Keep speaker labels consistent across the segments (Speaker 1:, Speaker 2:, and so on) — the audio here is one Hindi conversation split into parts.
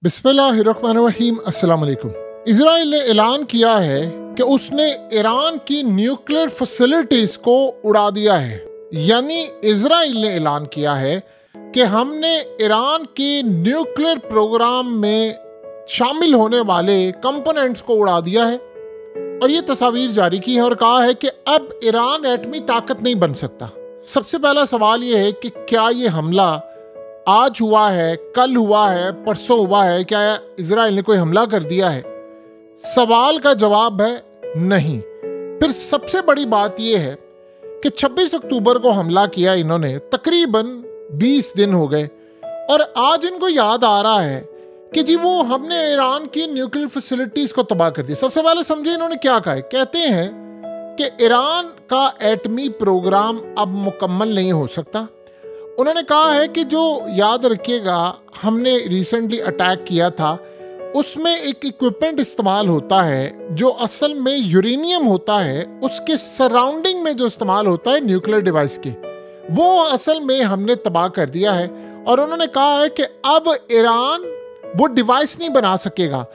Speaker 1: बिस्मिल्लाहिर्रहमानिर्रहीम अस्सलाम वालेकुम। इजराइल ने ऐलान किया है कि उसने ईरान की न्यूक्लियर फैसिलिटीज को उड़ा दिया है। यानी इजराइल ने ऐलान किया है कि हमने ईरान के न्यूक्लियर प्रोग्राम में शामिल होने वाले कंपोनेंट्स को उड़ा दिया है और ये तस्वीर जारी की है और कहा है कि अब ईरान एटमी ताकत नहीं बन सकता। सबसे पहला सवाल ये है कि क्या ये हमला आज हुआ है, कल हुआ है, परसों हुआ है? क्या इजराइल ने कोई हमला कर दिया है? सवाल का जवाब है नहीं। फिर सबसे बड़ी बात यह है कि 26 अक्टूबर को हमला किया इन्होंने, तकरीबन 20 दिन हो गए और आज इनको याद आ रहा है कि जी वो हमने ईरान की न्यूक्लियर फैसिलिटीज को तबाह कर दिया। सबसे पहले समझे इन्होंने क्या कहा है। कहते हैं कि ईरान का एटमी प्रोग्राम अब मुकम्मल नहीं हो सकता। उन्होंने कहा है कि जो याद रखिएगा हमने रिसेंटली अटैक किया था उसमें एक इक्विपमेंट इस्तेमाल होता है जो असल में यूरेनियम होता है, उसके सराउंडिंग में जो इस्तेमाल होता है न्यूक्लियर डिवाइस के, वो असल में हमने तबाह कर दिया है। और उन्होंने कहा है कि अब ईरान वो डिवाइस नहीं बना सकेगा,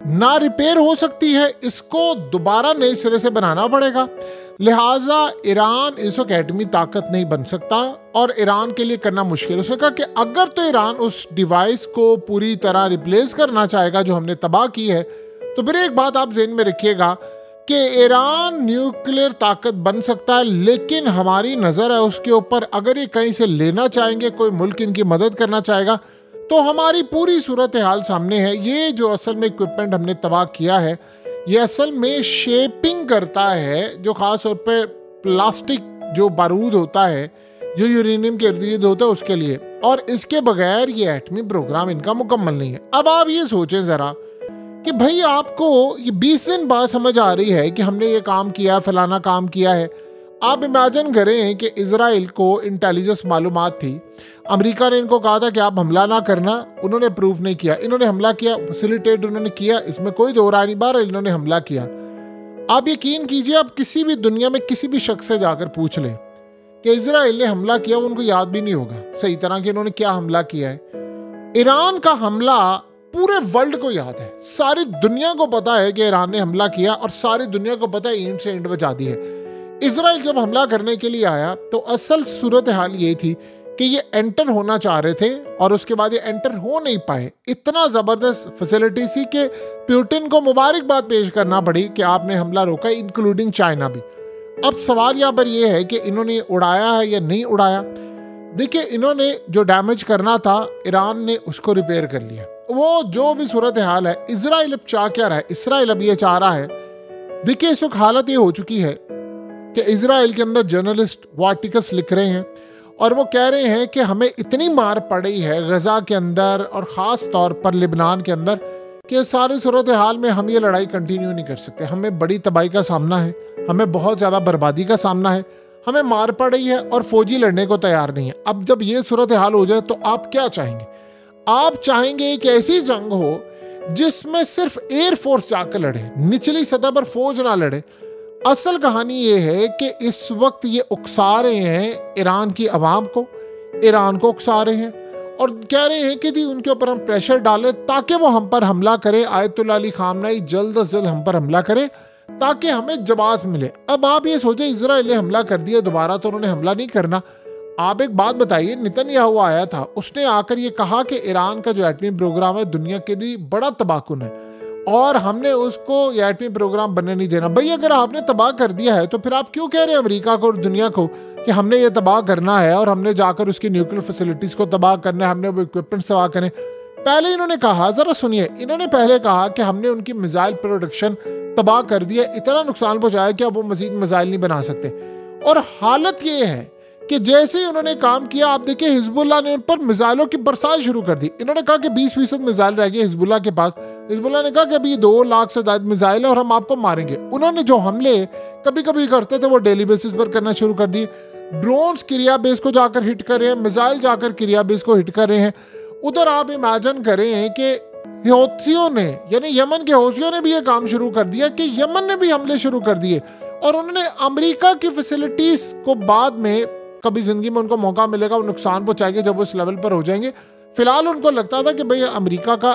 Speaker 1: ना रिपेयर हो सकती है, इसको दोबारा नए सिरे से बनाना पड़ेगा। लिहाजा ईरान इस वक्त एटमी ताकत नहीं बन सकता और ईरान के लिए करना मुश्किल। उसने कहा कि अगर तो ईरान उस डिवाइस को पूरी तरह रिप्लेस करना चाहेगा जो हमने तबाह की है, तो फिर एक बात आप ज़हन में रखिएगा कि ईरान न्यूक्लियर ताकत बन सकता है, लेकिन हमारी नज़र है उसके ऊपर। अगर ये कहीं से लेना चाहेंगे, कोई मुल्क इनकी मदद करना चाहेगा, तो हमारी पूरी सूरत हाल सामने है। ये जो असल में इक्विपमेंट हमने तबाह किया है, ये असल में शेपिंग करता है, जो ख़ास तौर पे प्लास्टिक जो बारूद होता है जो यूरेनियम के इर्द गिर्द होता है उसके लिए, और इसके बगैर ये एटमी प्रोग्राम इनका मुकम्मल नहीं है। अब आप ये सोचें ज़रा कि भाई आपको ये 20 दिन बाद समझ आ रही है कि हमने ये काम किया, फलाना काम किया है। आप इमेजिन करें कि इजराइल को इंटेलिजेंस मालूमात थी, अमेरिका ने इनको कहा था कि आप हमला ना करना, उन्होंने प्रूव नहीं किया, इन्होंने हमला किया, फैसिलिटेट उन्होंने किया, इसमें कोई दो राय नहीं, बार इन्होंने हमला किया। आप यकीन कीजिए, आप किसी भी दुनिया में किसी भी शख्स से जाकर पूछ लें कि इजराइल ने हमला किया, उनको याद भी नहीं होगा सही तरह कि इन्होंने क्या हमला किया है। ईरान का हमला पूरे वर्ल्ड को याद है, सारी दुनिया को पता है कि ईरान ने हमला किया और सारी दुनिया को पता है ईंट से ईंट बचा दी है। इजराइल जब हमला करने के लिए आया तो असल सूरत हाल ये थी कि ये एंटर होना चाह रहे थे और उसके बाद ये एंटर हो नहीं पाए। इतना ज़बरदस्त फैसिलिटी थी कि पुतिन को मुबारकबाद पेश करना पड़ी कि आपने हमला रोका, इंक्लूडिंग चाइना भी। अब सवाल यहाँ पर यह है कि इन्होंने उड़ाया है या नहीं उड़ाया। देखिए, इन्होंने जो डैमेज करना था ईरान ने उसको रिपेयर कर लिया। वो जो भी सूरत हाल है, इजराइल अब चाह क्या रहा है? इसराइल अब ये चाह रहा है, देखिए इस वक्त हालत ये हो चुकी है कि इजराइल के अंदर जर्नलिस्ट वो आर्टिकल्स लिख रहे हैं और वो कह रहे हैं कि हमें इतनी मार पड़ी है गजा के अंदर और ख़ास तौर पर लिबनान के अंदर कि सारी सूरत हाल में हम ये लड़ाई कंटिन्यू नहीं कर सकते। हमें बड़ी तबाही का सामना है, हमें बहुत ज़्यादा बर्बादी का सामना है, हमें मार पड़ी है और फौजी लड़ने को तैयार नहीं है। अब जब ये सूरत हाल हो जाए तो आप क्या चाहेंगे? आप चाहेंगे एक ऐसी जंग हो जिसमें सिर्फ एयरफोर्स जाकर लड़े, निचली सतह पर फौज ना लड़े। असल कहानी ये है कि इस वक्त ये उकसा रहे हैं ईरान की आवाम को, ईरान को उकसा रहे हैं और कह रहे हैं कि जी उनके ऊपर हम प्रेशर डालें ताकि वो हम पर हमला करे, आयतुल्लाह अली खामनेई जल्द अज जल्द हम पर हमला करे ताकि हमें जवाब मिले। अब आप ये सोचें, इजराइल ने हमला कर दिया, दोबारा तो उन्होंने हमला नहीं करना। आप एक बात बताइए, नेतन्याहू आया था, उसने आकर ये कहा कि ईरान का जो एटमी प्रोग्राम है दुनिया के लिए बड़ा तबाहकुन है और हमने उसको ये एटमी प्रोग्राम बनने नहीं देना। भाई अगर आपने तबाह कर दिया है तो फिर आप क्यों कह रहे हैं अमेरिका को और दुनिया को कि हमने ये तबाह करना है और हमने जाकर उसकी न्यूक्लियर फैसिलिटीज़ को तबाह करना है, हमने वो इक्विपमेंट्स तबाह करने। पहले इन्होंने कहा, ज़रा सुनिए, इन्होंने पहले कहा कि हमने उनकी मिसाइल प्रोडक्शन तबाह कर दिया, इतना नुकसान पहुँचाया कि अब वो मज़ीद मिसाइल नहीं बना सकते। और हालत ये है कि जैसे ही उन्होंने काम किया, आप देखिए हिजबुल्लाह ने उन पर मिसाइलों की बरसात शुरू कर दी। इन्होंने कहा कि 20% मिसाइल रह गए हिजबुल्लाह के पास। हिजबुल्लाह ने कहा कि अभी 2 लाख से ज़्यादा मिसाइल है और हम आपको मारेंगे। उन्होंने जो हमले कभी कभी करते थे वो डेली बेसिस पर करना शुरू कर दिए। ड्रोन्स किरिया बेस को जाकर हिट कर रहे हैं, मिसाइल जाकर किरिया बेस को हिट कर रहे हैं। उधर आप इमेजिन करें कि हौथियों ने, यानी यमन के हौथियों ने भी ये काम शुरू कर दिया कि यमन ने भी हमले शुरू कर दिए और उन्होंने अमेरिका की फैसिलिटीज़ को बाद में कभी ज़िंदगी में उनको मौका मिलेगा वो नुकसान पहुंचाएंगे जब वो इस लेवल पर हो जाएंगे। फिलहाल उनको लगता था कि भाई अमेरिका का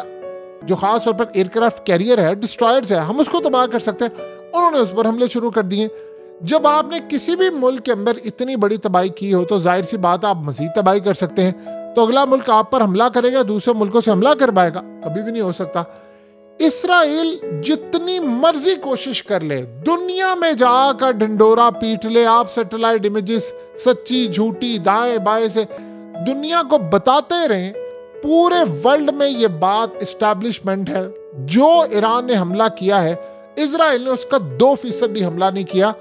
Speaker 1: जो खास तौर पर एयरक्राफ्ट कैरियर है, डिस्ट्रॉयर्स है, हम उसको तबाह कर सकते हैं। उन्होंने उस पर हमले शुरू कर दिए। जब आपने किसी भी मुल्क के अंदर इतनी बड़ी तबाही की हो तो जाहिर सी बात आप मजीद तबाही कर सकते हैं। तो अगला मुल्क आप पर हमला करेगा, दूसरे मुल्कों से हमला कर पाएगा? कभी भी नहीं हो सकता। इसराइल जितनी मर्जी कोशिश कर ले, दुनिया में जाकर ढिंडोरा पीट ले, आप सैटेलाइट इमेजेस सच्ची झूठी दाएं बाएं से दुनिया को बताते रहें, पूरे वर्ल्ड में ये बात इस्टेब्लिशमेंट है। जो ईरान ने हमला किया है, इजराइल ने उसका 2% भी हमला नहीं किया।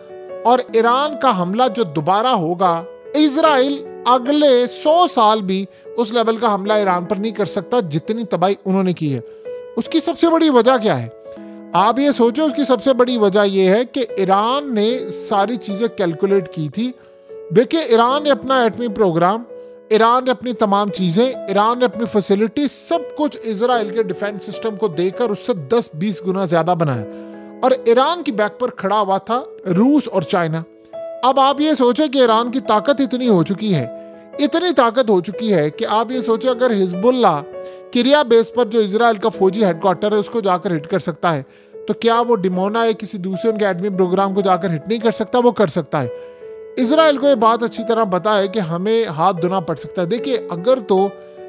Speaker 1: और ईरान का हमला जो दोबारा होगा, इजराइल अगले 100 साल भी उस लेवल का हमला ईरान पर नहीं कर सकता जितनी तबाही उन्होंने की है। उसकी सबसे बड़ी वजह क्या है? आप ये सोचो, उसकी सबसे बड़ी वजह यह है कि ईरान ने सारी चीजें कैलकुलेट की थी। देखिए, ईरान ने अपना एटमी प्रोग्राम, ईरान ने अपनी तमाम चीजें, ईरान ने अपनी फैसिलिटी, सब कुछ इजराइल के डिफेंस सिस्टम को देकर उससे 10-20 गुना ज्यादा बनाया। और ईरान की बैक पर खड़ा हुआ था रूस और चाइना। अब आप ये सोचे कि ईरान की ताकत इतनी हो चुकी है, इतनी ताकत हो चुकी है कि आप ये सोचे अगर हिजबुल्लाह किरिया बेस पर जो इजराइल का फौजी हेडक्वार्टर है उसको जाकर हिट कर सकता है, तो क्या वो डिमोना या किसी दूसरे उनके एटमी प्रोग्राम को जाकर हिट नहीं कर सकता? वो कर सकता है। इजराइल को ये बात अच्छी तरह पता है कि हमें हाथ धोना पड़ सकता है। देखिए, अगर तो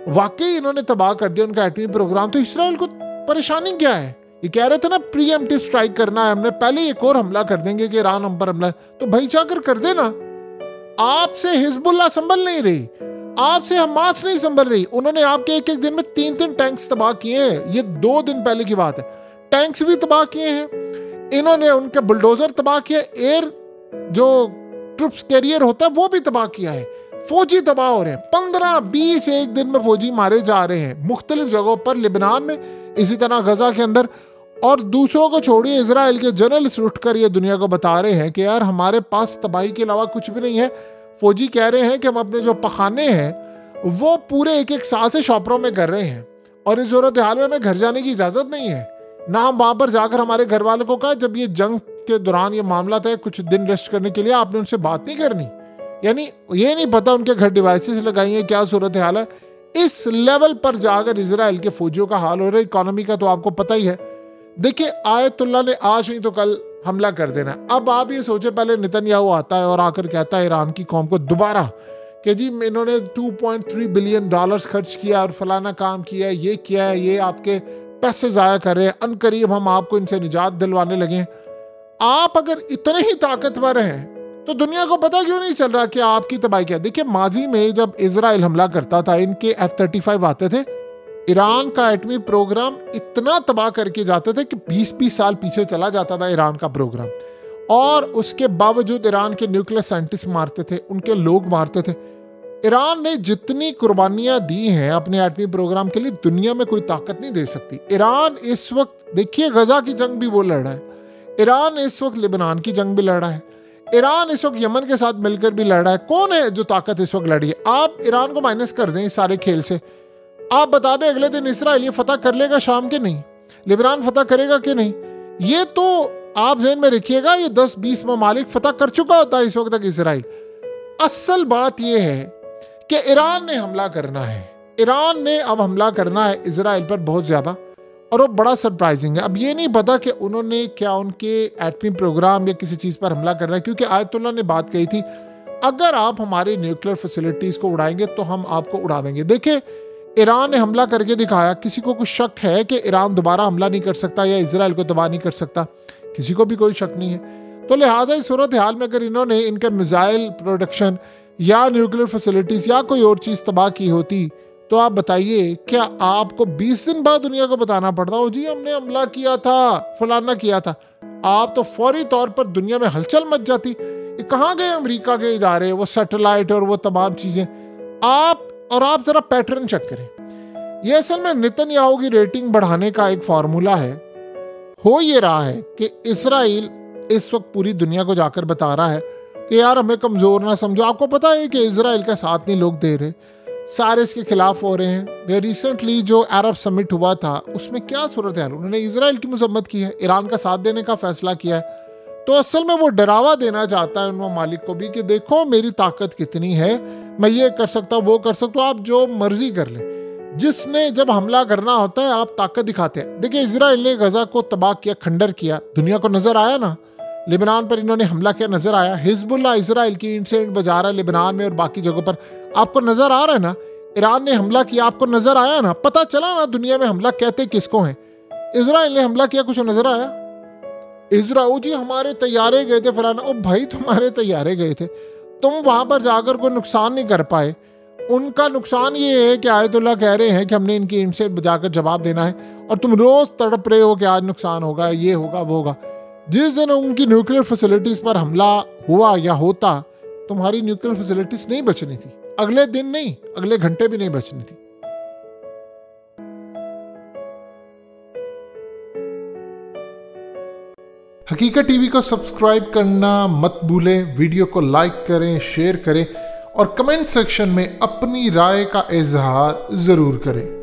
Speaker 1: वाकई इन्होंने तबाह कर दिया उनका एटमी प्रोग्राम, तो इजराइल को परेशानी क्या है? ये कह रहे थे ना प्रीएम्प्टिव स्ट्राइक करना है हमने, पहले एक और हमला कर देंगे कि ईरान हम पर हमला, तो भाई जाकर कर देना। आपसे हिजबुल्लाह संभल नहीं रही, आपसे हमास नहीं संभल रही। उन्होंने आपके एक एक दिन में 3-3 टैंक्स तबाह किए हैं। ये 2 दिन पहले की बात है। टैंक्स भी तबाह किए हैं इन्होंने, उनके बुलडोजर तबाह किए, एयर जो ट्रुप्स कैरियर होता है वो भी तबाह किया है। फौजी तबाह हो रहे हैं, 15-20 एक दिन में फौजी मारे जा रहे हैं मुख्तलिफ जगहों पर, लिबनान में, इसी तरह गजा के अंदर। और दूसरों को छोड़िए, इजराइल के जर्नलिस्ट उठकर ये दुनिया को बता रहे हैं कि यार हमारे पास तबाही के अलावा कुछ भी नहीं है। फौजी कह रहे हैं कि हम अपने जो पखाने हैं वो पूरे एक साल से शॉपरों में कर रहे हैं और इस सूरत हाल में हमें घर जाने की इजाज़त नहीं है ना। हम वहाँ पर जाकर हमारे घर वालों को कहा, जब ये जंग के दौरान ये मामला था कुछ दिन रेस्ट करने के लिए, आपने उनसे बात नहीं करनी। यानी ये नहीं पता उनके घर डिवाइसेस लगाई हैं, क्या सूरत हाल है। इस लेवल पर जाकर इजराइल के फौजियों का हाल हो रहा है। इकोनॉमी का तो आपको पता ही है। देखिए, आयतुल्लाह ने आज नहीं तो कल हमला कर देना। अब आप ये सोचे, पहले नेतन्याहू आता है और आकर कहता है ईरान की कौम को दोबारा कि जी इन्होंने $2.3 बिलियन खर्च किया और फलाना काम किया है, ये किया है, ये आपके पैसे ज़ाया कर रहे हैं, अनकरीब हम आपको इनसे निजात दिलवाने लगे। आप अगर इतने ही ताकतवर हैं तो दुनिया को पता क्यों नहीं चल रहा कि आपकी तबाही क्या है? देखिए, माजी में जब इजराइल हमला करता था, इनके F-35 आते थे, ईरान का एटमी प्रोग्राम इतना तबाह करके जाते थे कि 20-20 साल पीछे चला जाता था ईरान का प्रोग्राम। और उसके बावजूद ईरान के न्यूक्लियर साइंटिस्ट मारते थे, उनके लोग मारते थे। ईरान ने जितनी कुर्बानियां दी हैं अपने एटमी प्रोग्राम के लिए, दुनिया में कोई ताकत नहीं दे सकती। ईरान इस वक्त, देखिए, गजा की जंग भी वो लड़ रहा है, ईरान इस वक्त लिबनान की जंग भी लड़ रहा है, ईरान इस वक्त यमन के साथ मिलकर भी लड़ रहा है। कौन है जो ताकत इस वक्त लड़ी है? आप ईरान को माइनस कर दें इस सारे खेल से। आप बता दें अगले दिन इसराइल ये फतह कर लेगा शाम के नहीं, लिबनान फतह करेगा कि नहीं, ये तो आप ज़हन में रखिएगा। ये 10-20 ममालिक फतह कर चुका होता है इस वक्त तक इसराइल। असल बात यह है कि ईरान ने हमला करना है, ईरान ने अब हमला करना है इसराइल पर बहुत ज़्यादा, और वो बड़ा सरप्राइजिंग है। अब ये नहीं पता कि उन्होंने क्या उनके एटमी प्रोग्राम या किसी चीज़ पर हमला करना है, क्योंकि आयतुल्लाह ने बात कही थी अगर आप हमारी न्यूक्लियर फैसिलिटीज़ को उड़ाएंगे तो हम आपको उड़ा देंगे। देखिए, ईरान ने हमला करके दिखाया। किसी को कुछ शक है कि ईरान दोबारा हमला नहीं कर सकता या इजराइल को तबाह नहीं कर सकता? किसी को भी कोई शक नहीं है। तो लिहाजा इस सूरत हाल में अगर इन्होंने इनके मिसाइल प्रोडक्शन या न्यूक्लियर फैसिलिटीज़ या कोई और चीज़ तबाह की होती, तो आप बताइए क्या आपको 20 दिन बाद दुनिया को बताना पड़ता हो जी हमने हमला किया था, फलाना किया था? आप तो फौरी तौर पर दुनिया में हलचल मच जाती। ये कहाँ गए अमेरिका के इदारे, वो सैटेलाइट और वो तमाम चीज़ें? आप ज़रा पैटर्न चेक करें। ये असल में नेतन्याहू की रेटिंग बढ़ाने का एक फार्मूला है। हो ये रहा है कि इसराइल इस वक्त पूरी दुनिया को जाकर बता रहा है कि यार हमें कमज़ोर ना समझो। आपको पता है कि इसराइल का साथ नहीं लोग दे रहे, सारे इसके खिलाफ हो रहे हैं। रिसेंटली जो अरब समिट हुआ था उसमें क्या सूरत है, उन्होंने इसराइल की मजम्मत की है, ईरान का साथ देने का फैसला किया है। तो असल में वो डरावा देना चाहता है उन ममालिक को भी कि देखो मेरी ताकत कितनी है, मैं ये कर सकता हूँ, वो कर सकता हूँ, आप जो मर्जी कर लें। जिसने जब हमला करना होता है आप ताकत दिखाते हैं। देखिए इजराइल ने गजा को तबाह किया, खंडर किया, दुनिया को नजर आया ना। लेबनान पर इन्होंने हमला किया, नजर आया। हिजबुल्लाह इजराइल की ईंट से ईंट बजा रहा है लेबनान में और बाकी जगहों पर, आपको नजर आ रहा है ना। ईरान ने हमला किया, आपको नजर आया ना, पता चला ना दुनिया में हमला कहते किसको है। इजराइल ने हमला किया, कुछ नजर आया। इजराइल जी हमारे तैयारे गए थे फलाना, ओ भाई तुम्हारे तैयारे गए थे, तुम वहां पर जाकर कोई नुकसान नहीं कर पाए। उनका नुकसान ये है कि आयतुल्लाह कह रहे हैं कि हमने इनकी ईंट से जाकर जवाब देना है, और तुम रोज तड़प रहे हो कि आज नुकसान होगा, ये होगा, वो होगा। जिस दिन उनकी न्यूक्लियर फैसिलिटीज पर हमला हुआ या होता, तुम्हारी न्यूक्लियर फैसिलिटीज नहीं बचनी थी, अगले दिन नहीं, अगले घंटे भी नहीं बचनी थी। हकीकत टीवी को सब्सक्राइब करना मत भूलें, वीडियो को लाइक करें, शेयर करें और कमेंट सेक्शन में अपनी राय का इजहार जरूर करें।